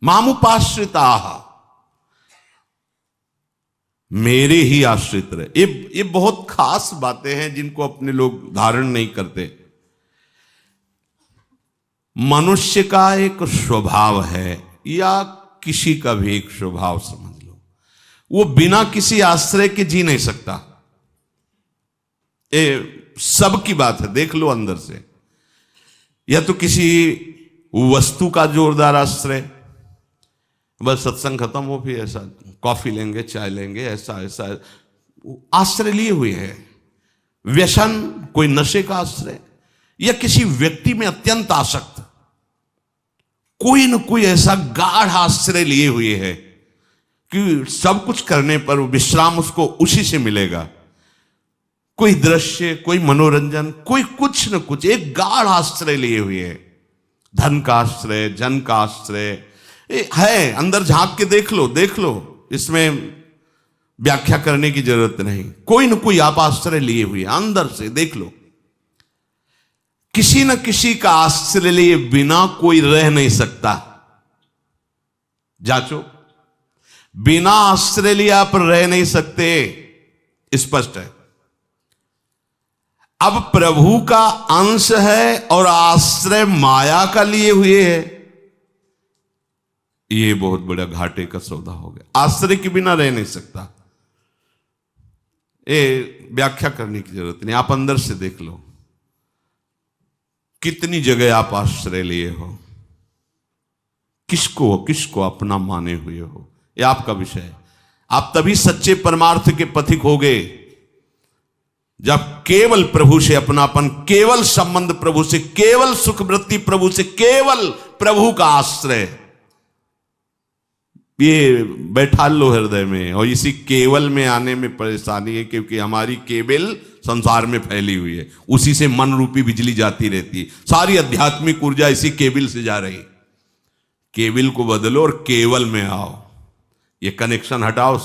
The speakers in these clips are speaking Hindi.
मामुपाश्रिता, मेरे ही आश्रित रहे। ये बहुत खास बातें हैं जिनको अपने लोग धारण नहीं करते। मनुष्य का एक स्वभाव है, या किसी का भी एक स्वभाव समझ लो, वो बिना किसी आश्रय के जी नहीं सकता। ये सब की बात है, देख लो अंदर से। या तो किसी वस्तु का जोरदार आश्रय, बस सत्संग खत्म हो फिर ऐसा कॉफी लेंगे, चाय लेंगे, ऐसा ऐसा आश्रय लिए हुए है। व्यसन, कोई नशे का आश्रय, या किसी व्यक्ति में अत्यंत आसक्त, कोई न कोई ऐसा गाढ़ आश्रय लिए हुए है कि सब कुछ करने पर विश्राम उसको उसी से मिलेगा। कोई दृश्य, कोई मनोरंजन, कोई कुछ न कुछ एक गाढ़ आश्रय लिए हुए है। धन का आश्रय, जन का आश्रय है। अंदर झांक के देख लो, देख लो, इसमें व्याख्या करने की जरूरत नहीं। कोई न कोई आप आश्रय लिए हुए, अंदर से देख लो। किसी न किसी का आश्रय लिए बिना कोई रह नहीं सकता। जांचो, बिना आश्रय लिए आप रह नहीं सकते, स्पष्ट है। अब प्रभु का अंश है और आश्रय माया का लिए हुए है, ये बहुत बड़ा घाटे का सौदा हो गया। आश्रय के बिना रह नहीं सकता, ये व्याख्या करने की जरूरत नहीं। आप अंदर से देख लो, कितनी जगह आप आश्रय लिए हो, किसको किसको अपना माने हुए हो, ये आपका विषय है। आप तभी सच्चे परमार्थ के पथिक होगे जब केवल प्रभु से अपनापन, केवल संबंध प्रभु से, केवल सुख वृत्ति प्रभु से, केवल प्रभु का आश्रय ये बैठा लो हृदय में। और इसी केवल में आने में परेशानी है, क्योंकि हमारी केवल संसार में फैली हुई है, उसी से मन रूपी बिजली जाती रहती है। सारी आध्यात्मिक ऊर्जा इसी केवल से जा रही। केवल को बदलो और केवल में आओ, ये कनेक्शन हटाओ।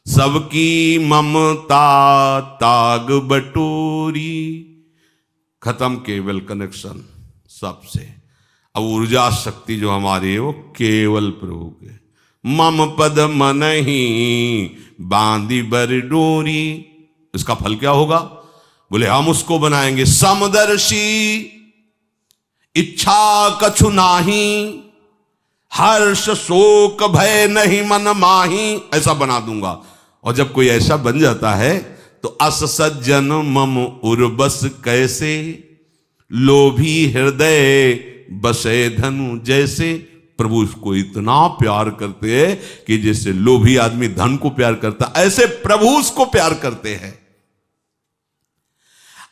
सबकी ममता ताग बटोरी, खत्म केवल कनेक्शन सबसे। अब ऊर्जा शक्ति जो हमारी है वो केवल प्रभु के। मम पद मन ही बांधी बर डोरी, इसका फल क्या होगा? बोले हम उसको बनाएंगे समदर्शी, इच्छा कछु नाही, हर्ष शोक भय नहीं मन माही, ऐसा बना दूंगा। और जब कोई ऐसा बन जाता है तो अस सज्जन मम उर्बस कैसे, लोभी हृदय बसे धनु जैसे। प्रभु उसको इतना प्यार करते हैं कि जैसे लोभी आदमी धन को प्यार करता, ऐसे प्रभु उसको प्यार करते हैं।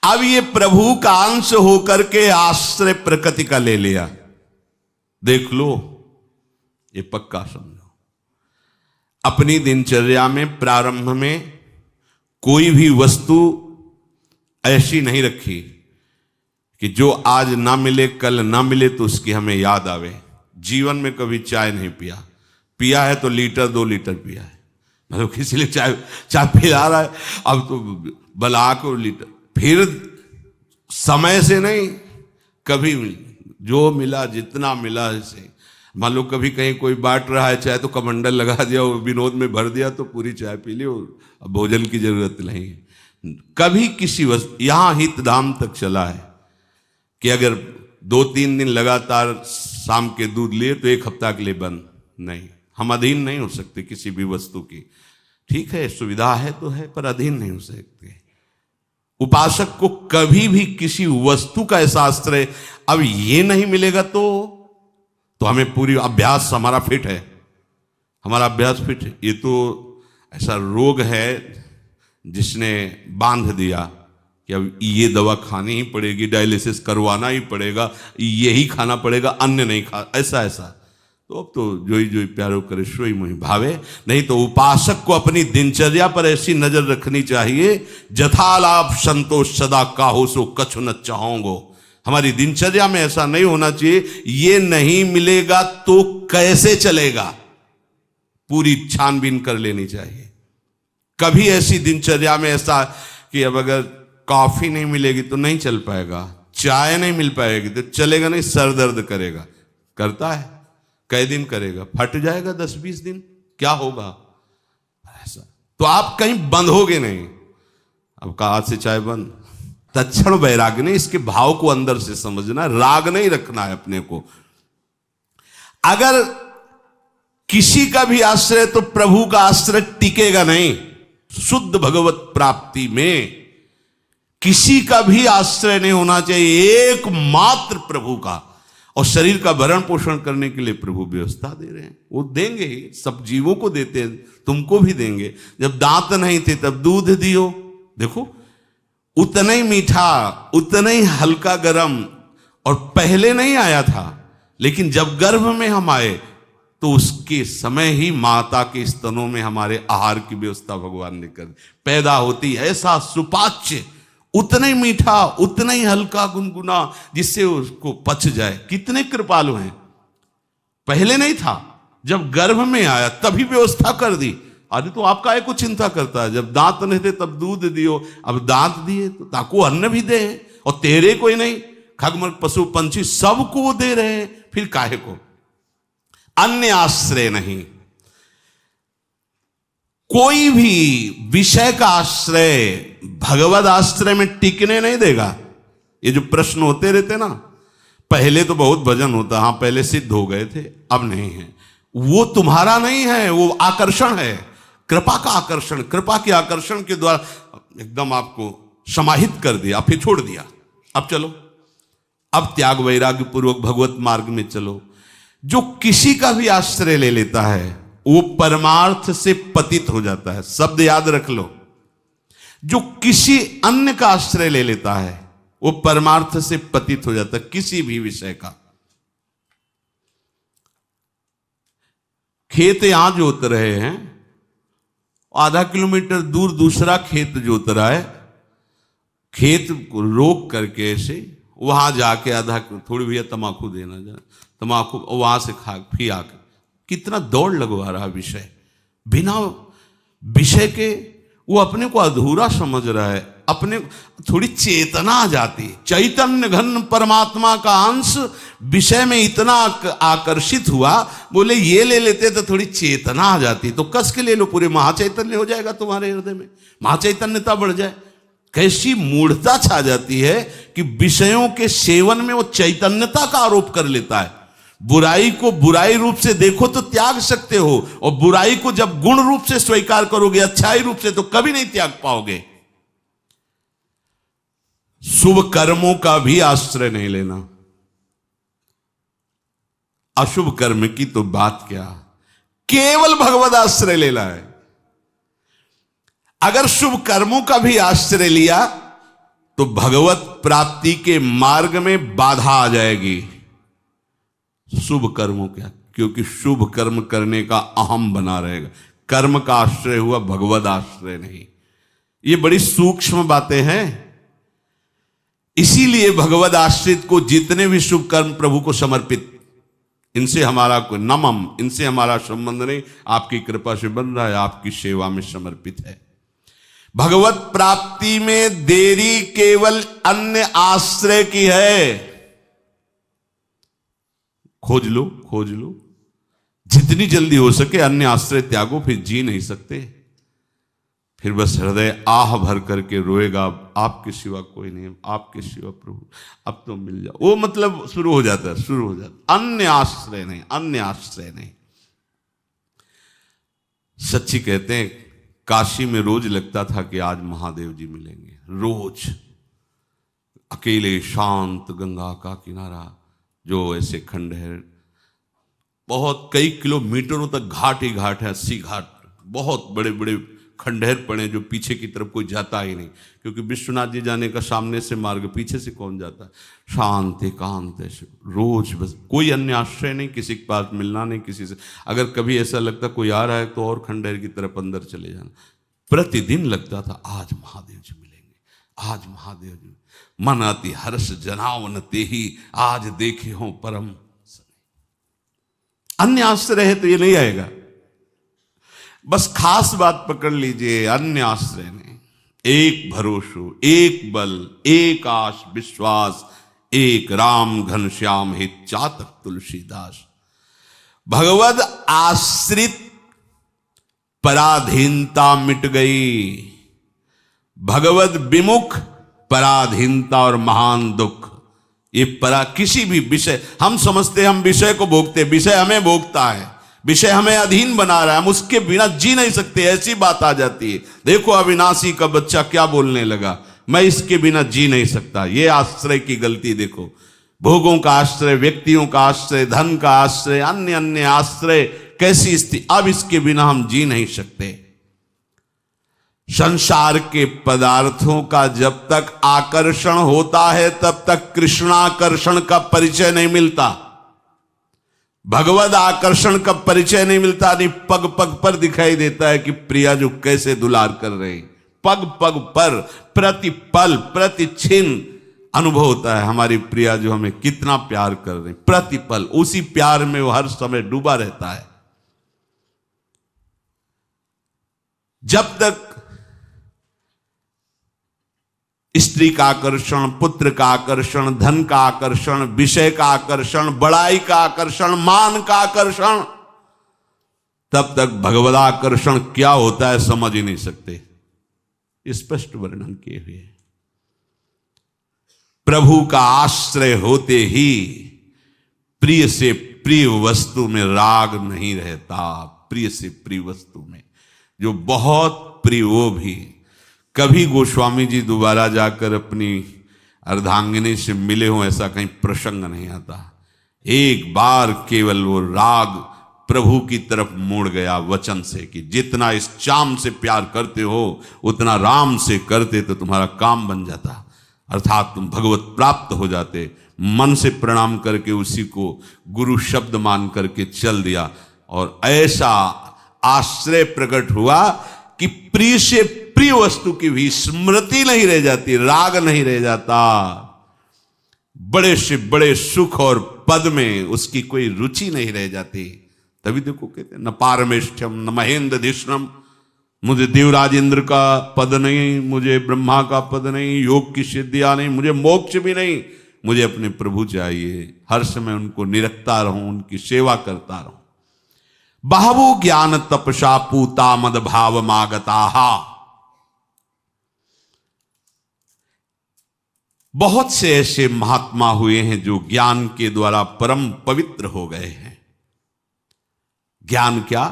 अब ये प्रभु का अंश होकर के आश्रय प्रकृति का ले लिया, देख लो, ये पक्का समझो। अपनी दिनचर्या में प्रारंभ में कोई भी वस्तु ऐसी नहीं रखी कि जो आज ना मिले कल ना मिले तो उसकी हमें याद आवे। जीवन में कभी चाय नहीं पिया, पिया है तो लीटर 2 लीटर पिया है, मतलब किसी लिए चाय पिला रहा है, अब तो बला को लीटर। फिर समय से नहीं, कभी जो मिला जितना मिला ऐसे। मान लो कभी कहीं कोई बांट रहा है चाय तो कमंडल लगा दिया और विनोद में भर दिया तो पूरी चाय पी ली, और अब भोजन की जरूरत नहीं है। कभी किसी वस्तु, यहां हित धाम तक चला है कि अगर 2-3 दिन लगातार शाम के दूध लिए तो 1 हफ्ता के लिए बंद नहीं। हम अधीन नहीं हो सकते किसी भी वस्तु की। ठीक है, सुविधा है तो है, पर अधीन नहीं हो सकते। उपासक को कभी भी किसी वस्तु का ऐसा आश्रय अब ये नहीं मिलेगा तो हमें पूरी अभ्यास हमारा फिट है, हमारा अभ्यास फिट है। ये तो ऐसा रोग है जिसने बांध दिया कि अब ये दवा खानी ही पड़ेगी, डायलिसिस करवाना ही पड़ेगा, यही खाना पड़ेगा, अन्य नहीं खा, ऐसा। तो अब तो जोई प्यारो करे सोई मोहि भावे। नहीं तो उपासक को अपनी दिनचर्या पर ऐसी नजर रखनी चाहिए, जथा लाभ संतोष सदा काहो सो कछु न चाहोगो। हमारी दिनचर्या में ऐसा नहीं होना चाहिए, ये नहीं मिलेगा तो कैसे चलेगा, पूरी छानबीन कर लेनी चाहिए। कभी ऐसी दिनचर्या में ऐसा कि अब अगर कॉफी नहीं मिलेगी तो नहीं चल पाएगा, चाय नहीं मिल पाएगी तो चलेगा नहीं, सर दर्द करेगा, करता है कै दिन करेगा? फट जाएगा 10-20 दिन, क्या होगा ऐसा? तो आप कहीं बंधोगे नहीं। अब कहा से चाय बंद, तत्क्षण वैराग्य नहीं, इसके भाव को अंदर से समझना, राग नहीं रखना है अपने को। अगर किसी का भी आश्रय, तो प्रभु का आश्रय टिकेगा नहीं। शुद्ध भगवत प्राप्ति में किसी का भी आश्रय नहीं होना चाहिए, एकमात्र प्रभु का। और शरीर का भरण पोषण करने के लिए प्रभु व्यवस्था दे रहे हैं, वो देंगे ही, सब जीवों को देते हैं, तुमको भी देंगे। जब दांत नहीं थे तब दूध दियो, देखो उतना ही मीठा, उतना ही हल्का गरम, और पहले नहीं आया था, लेकिन जब गर्भ में हम आए तो उसके समय ही माता के स्तनों में हमारे आहार की व्यवस्था भगवान ने कर दी। पैदा होती ऐसा सुपाच्य, उतना ही मीठा, उतना ही हल्का गुनगुना, जिससे उसको पच जाए। कितने कृपालु हैं। पहले नहीं था, जब गर्भ में आया तभी व्यवस्था कर दी। अरे तो आपका है को चिंता करता है, जब दांत नहीं थे तब दूध दियो, अब दांत दिए तो ताको अन्न भी दे, और तेरे कोई नहीं, खगमग पशु पंछी सबको वो दे रहे हैं, फिर काहे को? अन्य आश्रय नहीं, कोई भी विषय का आश्रय भगवत आश्रय में टिकने नहीं देगा। ये जो प्रश्न होते रहते ना, पहले तो बहुत भजन होता, हाँ पहले सिद्ध हो गए थे, अब नहीं है, वो तुम्हारा नहीं है, वो आकर्षण है, कृपा का आकर्षण। कृपा के आकर्षण के द्वारा एकदम आपको समाहित कर दिया, फिर छोड़ दिया। अब चलो, अब त्याग वैराग्य पूर्वक भगवत मार्ग में चलो। जो किसी का भी आश्रय ले लेता है वो परमार्थ से पतित हो जाता है। शब्द याद रख लो, जो किसी अन्य का आश्रय ले लेता है वो परमार्थ से पतित हो जाता है, किसी भी विषय का। खेत यहां जोत रहे हैं, आधा किलोमीटर दूर दूसरा खेत जोत रहा है, खेत को रोक करके ऐसे वहां जाके आधा थोड़ी भैया तमाकू देना जाए, तमाकू वहां से खा फिर आके कितना दौड़ लगवा रहा विषय, बिना विषय के वो अपने को अधूरा समझ रहा है। अपने थोड़ी चेतना आ जाती, चैतन्य घन परमात्मा का अंश विषय में इतना आकर्षित हुआ, बोले ये ले लेते तो थोड़ी चेतना आ जाती, तो कस के ले लो, पूरे महाचैतन्य हो जाएगा तुम्हारे हृदय में, महाचैतन्यता बढ़ जाए। कैसी मूढ़ता छा जाती है कि विषयों के सेवन में वो चैतन्यता का आरोप कर लेता है। बुराई को बुराई रूप से देखो तो त्याग सकते हो, और बुराई को जब गुण रूप से स्वीकार करोगे, अच्छाई रूप से, तो कभी नहीं त्याग पाओगे। शुभ कर्मों का भी आश्रय नहीं लेना, अशुभ कर्म की तो बात क्या, केवल भगवत आश्रय लेना है। अगर शुभ कर्मों का भी आश्रय लिया तो भगवत प्राप्ति के मार्ग में बाधा आ जाएगी। शुभ कर्मों क्या, क्योंकि शुभ कर्म करने का अहम बना रहेगा। कर्म का आश्रय हुआ, भगवत आश्रय नहीं। ये बड़ी सूक्ष्म बातें हैं। इसीलिए भगवत आश्रित को जितने भी शुभ कर्म प्रभु को समर्पित, इनसे हमारा कोई नमम, इनसे हमारा संबंध नहीं, आपकी कृपा से बन रहा है, आपकी सेवा में समर्पित है। भगवत प्राप्ति में देरी केवल अन्य आश्रय की है। खोज लो, खोज लो, जितनी जल्दी हो सके अन्य आश्रय त्यागो, फिर जी नहीं सकते। फिर बस हृदय आह भर करके रोएगा, आपके सिवा कोई नहीं, आपके सिवा प्रभु, अब तो मिल जाओ। वो मतलब शुरू हो जाता है, शुरू हो जाता है। अन्य आश्रय नहीं, अन्य आश्रय नहीं। सच्ची कहते हैं, काशी में रोज लगता था कि आज महादेव जी मिलेंगे। रोज अकेले शांत गंगा का किनारा, जो ऐसे खंडहर, बहुत कई किलोमीटरों तक घाट ही घाट है, 80 घाट, बहुत बड़े बड़े खंडहर पड़े, जो पीछे की तरफ कोई जाता ही नहीं, क्योंकि विश्वनाथ जी जाने का सामने से मार्ग, पीछे से कौन जाता है। शांत एकांत ऐसे रोज, बस कोई अन्य आश्रय नहीं, किसी के पास मिलना नहीं किसी से। अगर कभी ऐसा लगता कोई आ रहा है तो और खंडहर की तरफ अंदर चले जाना। प्रतिदिन लगता था आज महादेव जी मिलेंगे, आज महादेव जी, मन अति हर्ष जनावन तेहि, आज देखे हो परम। अन्य आश्रय है तो ये नहीं आएगा। बस खास बात पकड़ लीजिए, अन्य आश्रय नहीं, एक भरोसो, एक बल, एक आश विश्वास, एक राम घनश्याम हित चातक तुलसीदास। भगवद आश्रित पराधीनता मिट गई, भगवद विमुख पराधीनता और महान दुख। ये किसी भी विषय, हम समझते हम विषय को भोगते, विषय हमें भोगता है, विषय हमें अधीन बना रहा है, हम उसके बिना जी नहीं सकते, ऐसी बात आ जाती है। देखो अविनाशी का बच्चा क्या बोलने लगा, मैं इसके बिना जी नहीं सकता। ये आश्रय की गलती देखो, भोगों का आश्रय, व्यक्तियों का आश्रय, धन का आश्रय, अन्य अन्य आश्रय, कैसी स्थिति, अब इसके बिना हम जी नहीं सकते। संसार के पदार्थों का जब तक आकर्षण होता है तब तक कृष्णाकर्षण का परिचय नहीं मिलता, भगवद आकर्षण का परिचय नहीं मिलता। नहीं, पग पग पर दिखाई देता है कि प्रिया जो कैसे दुलार कर रहे, पग पग पर, प्रति पल प्रति क्षण अनुभव होता है हमारी प्रिया जो हमें कितना प्यार कर रही, प्रति पल उसी प्यार में वो हर समय डूबा रहता है। जब तक स्त्री का आकर्षण, पुत्र का आकर्षण, धन का आकर्षण, विषय का आकर्षण, बड़ाई का आकर्षण, मान का आकर्षण, तब तक भगवदाकर्षण क्या होता है समझ ही नहीं सकते। स्पष्ट वर्णन किए हुए, प्रभु का आश्रय होते ही प्रिय से प्रिय वस्तु में राग नहीं रहता। प्रिय से प्रिय वस्तु में जो बहुत प्रिय, वो भी कभी गोस्वामी जी दोबारा जाकर अपनी अर्धांगिनी से मिले हों ऐसा कहीं प्रसंग नहीं आता। एक बार केवल वो राग प्रभु की तरफ मुड़ गया वचन से कि जितना इस चाम से प्यार करते हो उतना राम से करते तो तुम्हारा काम बन जाता, अर्थात तुम भगवत प्राप्त हो जाते। मन से प्रणाम करके उसी को गुरु शब्द मान करके चल दिया और ऐसा आश्रय प्रकट हुआ कि प्रिय से प्रिय वस्तु की भी स्मृति नहीं रह जाती, राग नहीं रह जाता। बड़े से बड़े सुख और पद में उसकी कोई रुचि नहीं रह जाती। तभी देखो कहते न पारमेष्ठ्यम न महेंद्र धिष्णम, मुझे देवराज इंद्र का पद नहीं, मुझे ब्रह्मा का पद नहीं, योग की सिद्धियां नहीं, मुझे मोक्ष भी नहीं, मुझे अपने प्रभु चाहिए। हर समय उनको निरखता रहूं, उनकी सेवा करता रहूं। बहवो ज्ञान तपसा पूता मद भाव मागताहा, बहुत से ऐसे महात्मा हुए हैं जो ज्ञान के द्वारा परम पवित्र हो गए हैं। ज्ञान क्या?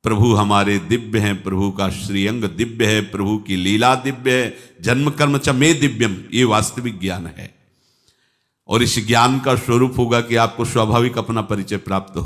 प्रभु हमारे दिव्य हैं, प्रभु का श्रीअंग दिव्य है, प्रभु की लीला दिव्य है, जन्म कर्म च मे दिव्यम, ये वास्तविक ज्ञान है। और इस ज्ञान का स्वरूप होगा कि आपको स्वाभाविक अपना परिचय प्राप्त हो।